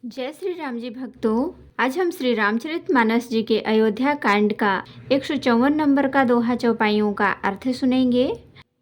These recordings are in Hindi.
जय श्री राम जी भक्तों, आज हम श्री रामचरितमानस जी के अयोध्या कांड का 154 नंबर का दोहा चौपाइयों का अर्थ सुनेंगे।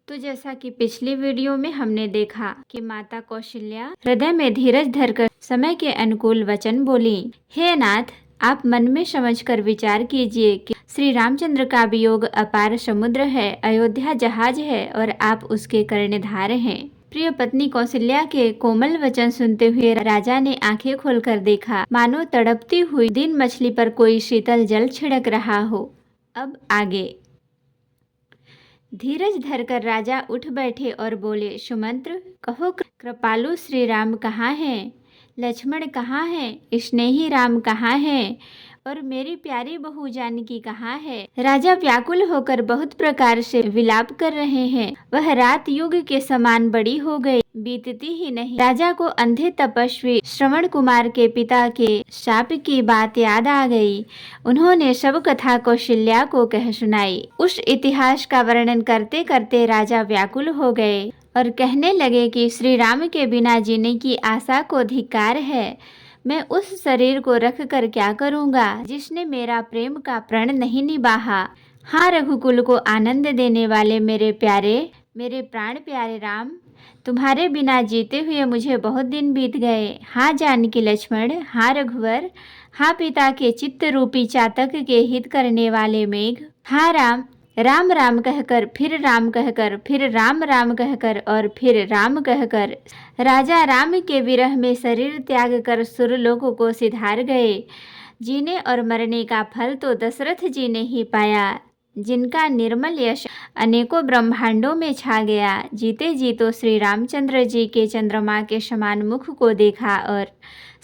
तो जैसा कि पिछली वीडियो में हमने देखा कि माता कौशल्या हृदय में धीरज धरकर समय के अनुकूल वचन बोली। हे नाथ, आप मन में समझकर विचार कीजिए कि श्री रामचंद्र का वियोग अपार समुद्र है, अयोध्या जहाज है और आप उसके कर्णधार हैं। प्रिय पत्नी कौशल्या के कोमल वचन सुनते हुए राजा ने आंखें खोलकर देखा, मानो तड़पती हुई दिन मछली पर कोई शीतल जल छिड़क रहा हो। अब आगे। धीरज धरकर राजा उठ बैठे और बोले, सुमंत्र, कहो कृपालु श्री राम कहाँ हैं? लक्ष्मण कहाँ हैं? स्नेही राम कहाँ हैं? और मेरी प्यारी बहू जानकी कहाँ है? राजा व्याकुल होकर बहुत प्रकार से विलाप कर रहे हैं। वह रात युग के समान बड़ी हो गई, बीतती ही नहीं। राजा को अंधे तपस्वी श्रवण कुमार के पिता के शाप की बात याद आ गई। उन्होंने सब कथा कौशल्या को कह सुनाई। उस इतिहास का वर्णन करते करते राजा व्याकुल हो गए और कहने लगे कि श्री राम के बिना जीने की आशा को धिक्कार है। मैं उस शरीर को रख कर क्या करूँगा जिसने मेरा प्रेम का प्रण नहीं निभाया। हाँ, रघुकुल को आनंद देने वाले मेरे प्राण प्यारे राम, तुम्हारे बिना जीते हुए मुझे बहुत दिन बीत गए। हाँ जानकी लक्ष्मण, हाँ रघुवर, हाँ पिता के चित्त रूपी चातक के हित करने वाले मेघ। हाँ राम, राम राम कहकर फिर राम कहकर फिर राम राम कहकर और फिर राम कहकर राजा राम के विरह में शरीर त्याग कर सुरलोक को सिधार गए। जीने और मरने का फल तो दशरथ जी ने ही पाया, जिनका निर्मल यश अनेकों ब्रह्मांडों में छा गया। जीते जी तो श्री रामचंद्र जी के चंद्रमा के समान मुख को देखा और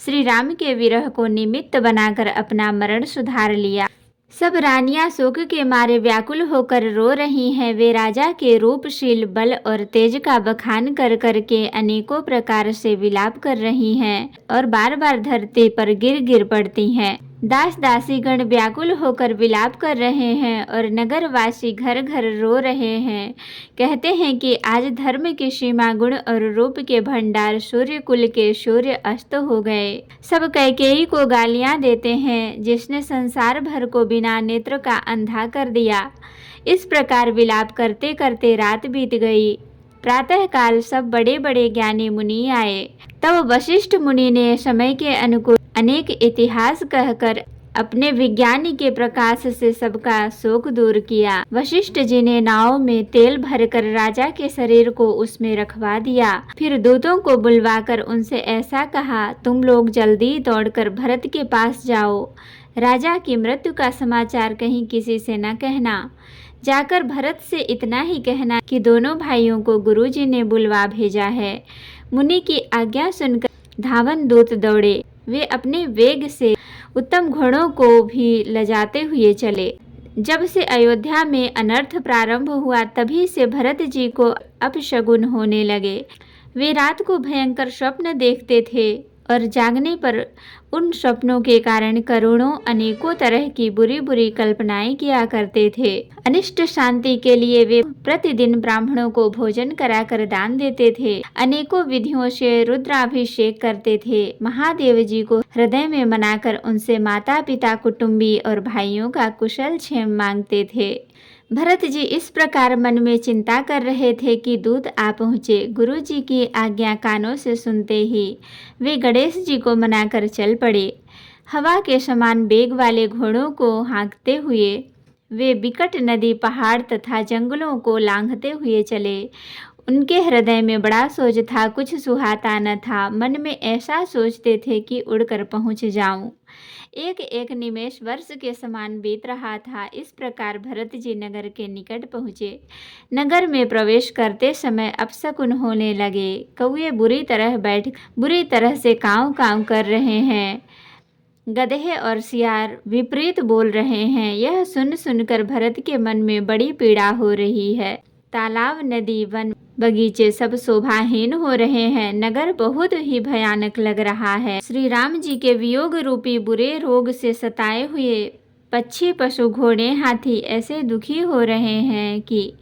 श्री राम के विरह को निमित्त बनाकर अपना मरण सुधार लिया। सब रानियां शोक के मारे व्याकुल होकर रो रही हैं। वे राजा के रूपशील बल और तेज का बखान कर कर के अनेकों प्रकार से विलाप कर रही हैं और बार बार धरती पर गिर गिर पड़ती हैं। दास दासीगण व्याकुल होकर विलाप कर रहे हैं और नगरवासी घर घर रो रहे हैं। कहते हैं कि आज धर्म की सीमा, गुण और रूप के भंडार, सूर्य कुल के सूर्य अस्त हो गए। सब कैकेयी को गालियां देते हैं, जिसने संसार भर को बिना नेत्र का अंधा कर दिया। इस प्रकार विलाप करते करते रात बीत गई। प्रातः काल सब बड़े बड़े ज्ञानी मुनि आए। तब वशिष्ठ मुनि ने समय के अनुकूल अनेक इतिहास कहकर अपने विज्ञान के प्रकाश से सबका शोक दूर किया। वशिष्ठ जी ने नाव में तेल भरकर राजा के शरीर को उसमें रखवा दिया। फिर दूतों को बुलवाकर उनसे ऐसा कहा, तुम लोग जल्दी दौड़कर भरत के पास जाओ। राजा की मृत्यु का समाचार कहीं किसी से न कहना। जाकर भरत से इतना ही कहना कि दोनों भाइयों को गुरुजी ने बुलवा भेजा है। मुनि की आज्ञा सुनकर धावन दूत दौड़े। वे अपने वेग से उत्तम घोड़ों को भी लजाते हुए चले। जब से अयोध्या में अनर्थ प्रारंभ हुआ, तभी से भरत जी को अपशगुन होने लगे। वे रात को भयंकर स्वप्न देखते थे और जागने पर उन स्वप्नों के कारण करोड़ों अनेकों तरह की बुरी बुरी कल्पनाएं किया करते थे। अनिष्ट शांति के लिए वे प्रतिदिन ब्राह्मणों को भोजन कराकर दान देते थे। अनेकों विधियों से रुद्राभिषेक करते थे। महादेव जी को हृदय में मनाकर उनसे माता पिता, कुटुंबी और भाइयों का कुशल क्षेम मांगते थे। भरत जी इस प्रकार मन में चिंता कर रहे थे कि दूत आ पहुँचे। गुरु जी की आज्ञा कानों से सुनते ही वे गणेश जी को मनाकर चल पड़े। हवा के समान वेग वाले घोड़ों को हाँकते हुए वे विकट नदी, पहाड़ तथा जंगलों को लांघते हुए चले। उनके हृदय में बड़ा सोच था, कुछ सुहाता न था। मन में ऐसा सोचते थे कि उड़कर पहुँच जाऊं। एक एक निमेष वर्ष के समान बीत रहा था। इस प्रकार भरत जी नगर के निकट पहुँचे। नगर में प्रवेश करते समय अपशकुन होने लगे। कौवे बुरी तरह से काँव काँव कर रहे हैं। गधे और सियार विपरीत बोल रहे हैं। यह सुन सुनकर भरत के मन में बड़ी पीड़ा हो रही है। तालाब, नदी, वन, बगीचे सब शोभाहीन हो रहे हैं। नगर बहुत ही भयानक लग रहा है। श्री राम जी के वियोग रूपी बुरे रोग से सताए हुए पक्षी, पशु, घोड़े, हाथी ऐसे दुखी हो रहे हैं कि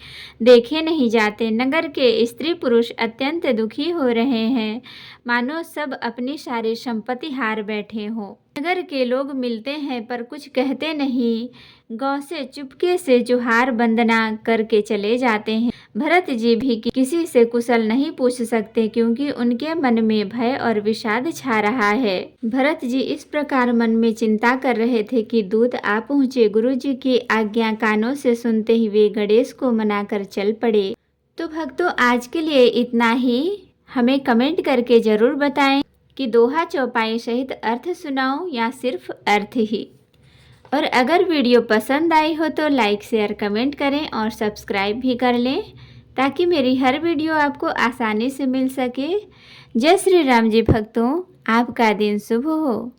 देखे नहीं जाते। नगर के स्त्री पुरुष अत्यंत दुखी हो रहे हैं। मानो सब अपनी सारी संपत्ति हार बैठे हों। नगर के लोग मिलते हैं पर कुछ कहते नहीं, गांव से चुपके से जुहार वंदना करके चले जाते हैं। भरत जी भी किसी से कुशल नहीं पूछ सकते क्योंकि उनके मन में भय और विषाद छा रहा है। भरत जी इस प्रकार मन में चिंता कर रहे थे कि दूत आ पहुँचे। गुरु जी की आज्ञा कानों से सुनते ही वे गणेश को मनाकर चल पड़े। तो भक्तों, आज के लिए इतना ही। हमें कमेंट करके ज़रूर बताएं कि दोहा चौपाई सहित अर्थ सुनाऊं या सिर्फ अर्थ ही। और अगर वीडियो पसंद आई हो तो लाइक शेयर कमेंट करें और सब्सक्राइब भी कर लें ताकि मेरी हर वीडियो आपको आसानी से मिल सके। जय श्री राम जी भक्तों, आपका दिन शुभ हो।